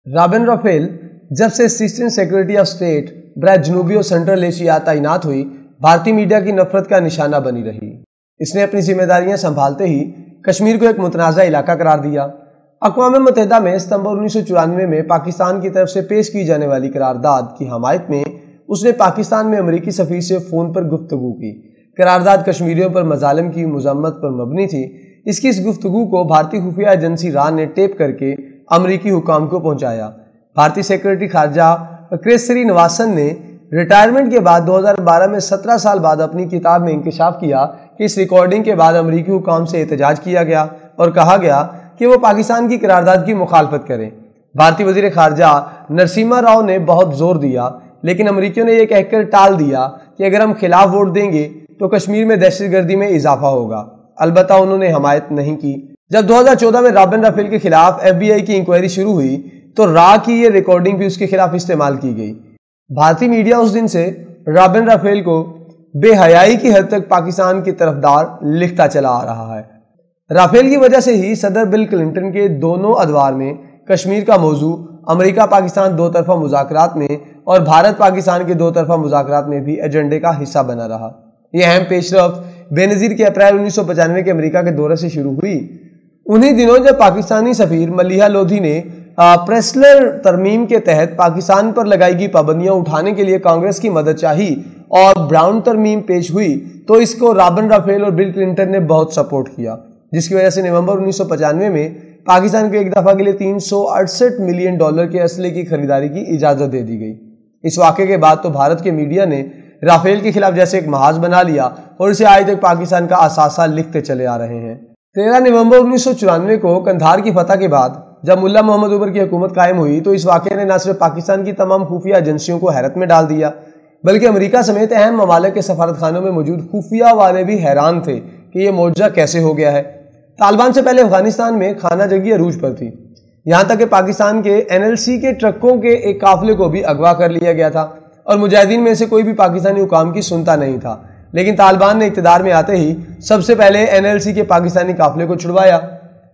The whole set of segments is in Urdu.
رابن رافیل جب سے اسسٹنٹ سیکرٹری آف اسٹیٹ برائے جنوبی اور سینٹرل ایشیا تعینات ہوئی، بھارتی میڈیا کی نفرت کا نشانہ بنی رہی۔ اس نے اپنی ذمہ داریاں سنبھالتے ہی کشمیر کو ایک متنازع علاقہ قرار دیا۔ اقوام متحدہ میں ستمبر 1994 میں پاکستان کی طرف سے پیش کی جانے والی قرارداد کی حمایت میں اس نے پاکستان میں امریکی سفیر سے فون پر گفتگو کی۔ قرارداد کشمیریوں پر مظالم کی مذمت پر مبنی تھی۔ اس گفتگو کو بھارتی خفیہ ایجنسی را نے ٹیپ کر کے امریکی حکام کو پہنچایا۔ بھارتی سیکرٹری خارجہ کرس سرینواسن نے ریٹائرمنٹ کے بعد 2012 میں 17 سال بعد اپنی کتاب میں انکشاف کیا کہ اس ریکارڈنگ کے بعد امریکی حکام سے احتجاج کیا گیا اور کہا گیا کہ وہ پاکستان کی قرارداد کی مخالفت کریں۔ بھارتی وزیر خارجہ نرسمہا راؤ نے بہت زور دیا، لیکن امریکیوں نے یہ کہہ کر ٹال دیا کہ اگر ہم خلاف ووٹ دیں گے تو کشمیر میں دہشت گردی میں اضافہ ہوگا۔ البتہ انہوں نے حمایت نہیں کی۔ جب 2014 میں رابن رافیل کے خلاف FBI کی انکوائری شروع ہوئی تو را کی یہ ریکارڈنگ بھی اس کے خلاف استعمال کی گئی۔ بھارتی میڈیا اس دن سے رابن رافیل کو بے حیائی کی حد تک پاکستان کی طرفدار لکھتا چلا آ رہا ہے۔ رافیل کی وجہ سے ہی صدر بل کلنٹن کے دونوں ادوار میں کشمیر کا موضوع امریکہ پاکستان دو طرفہ مذاکرات میں اور بھارت پاکستان کے دو طرفہ مذاکرات میں بھی ایجنڈے کا حصہ بنا رہا۔ یہ اہم پیش رفت بے نظیر کے اپریل 1995 کے امریکہ کے دورے سے شروع ہوئی۔ انہی دنوں جب پاکستانی سفیر ملیحہ لودھی نے پریسلر ترمیم کے تحت پاکستان پر لگائی گئی پابندیاں اٹھانے کے لیے کانگریس کی مدد چاہی اور براؤن ترمیم پیش ہوئی تو اس کو رابن رافیل اور بل کلنٹن نے بہت سپورٹ کیا، جس کی وجہ سے نومبر 1995 میں پاکستان کو ایک دفعہ کے لیے $368 ملین کے اسلحے کی خریداری کی اجازت دے دی گئی۔ اس واقعے کے بعد تو بھارت کے میڈیا نے رافیل کے خلاف جیسے ایک محاذ بنا لیا اور اسے آج تک پاکستان کا اثاثہ لکھتے چلے آ رہے ہیں۔ 13 نومبر 1994 کو قندھار کی فتح کے بعد جب ملا محمد عمر کی حکومت قائم ہوئی تو اس واقعے نے نہ صرف پاکستان کی تمام خفیہ ایجنسیوں کو حیرت میں ڈال دیا بلکہ امریکہ سمیت اہم ممالک کے سفارت خانوں میں موجود خفیہ والے بھی حیران تھے کہ یہ معجزہ کیسے ہو گیا ہے۔ طالبان سے پہلے افغانستان میں خانہ جنگی عروج پر تھی، یہاں تک کہ پاکستان کے NLC کے ٹرکوں کے ایک قافلے کو بھی اغوا کر لیا گیا تھا اور مجاہدین میں سے کوئی بھی پاکستانی حکام کی سنتا نہیں تھا، لیکن طالبان نے اقتدار میں آتے ہی سب سے پہلے NLC کے پاکستانی قافلے کو چھڑوایا۔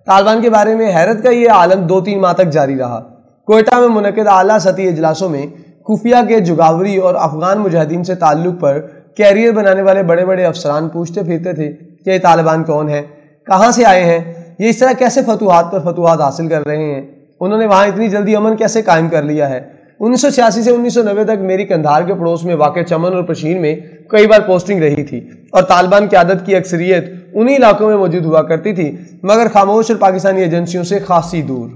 طالبان کے بارے میں حیرت کا یہ عالم 2-3 ماہ تک جاری رہا۔ کوئٹہ میں منعقد اعلیٰ سطحی اجلاسوں میں خفیہ کے جگاوری اور افغان مجاہدین سے تعلق پر کیریئر بنانے والے بڑے بڑے افسران پوچھتے پھرتے تھے کہ یہ طالبان کون ہیں، کہاں سے آئے ہیں، یہ اس طرح کیسے فتوحات پر فتوحات حاصل کر رہے ہیں، انہوں نے وہاں اتنی جلدی امن کیسے قائم کر لیا ہے۔ 1986 سے 1990 تک میری قندھار کے پڑوس میں واقع چمن اور پشین میں کئی بار پوسٹنگ رہی تھی اور طالبان قیادت کی اکثریت انہی علاقوں میں موجود ہوا کرتی تھی، مگر خاموش اور پاکستانی ایجنسیوں سے خاصی دور۔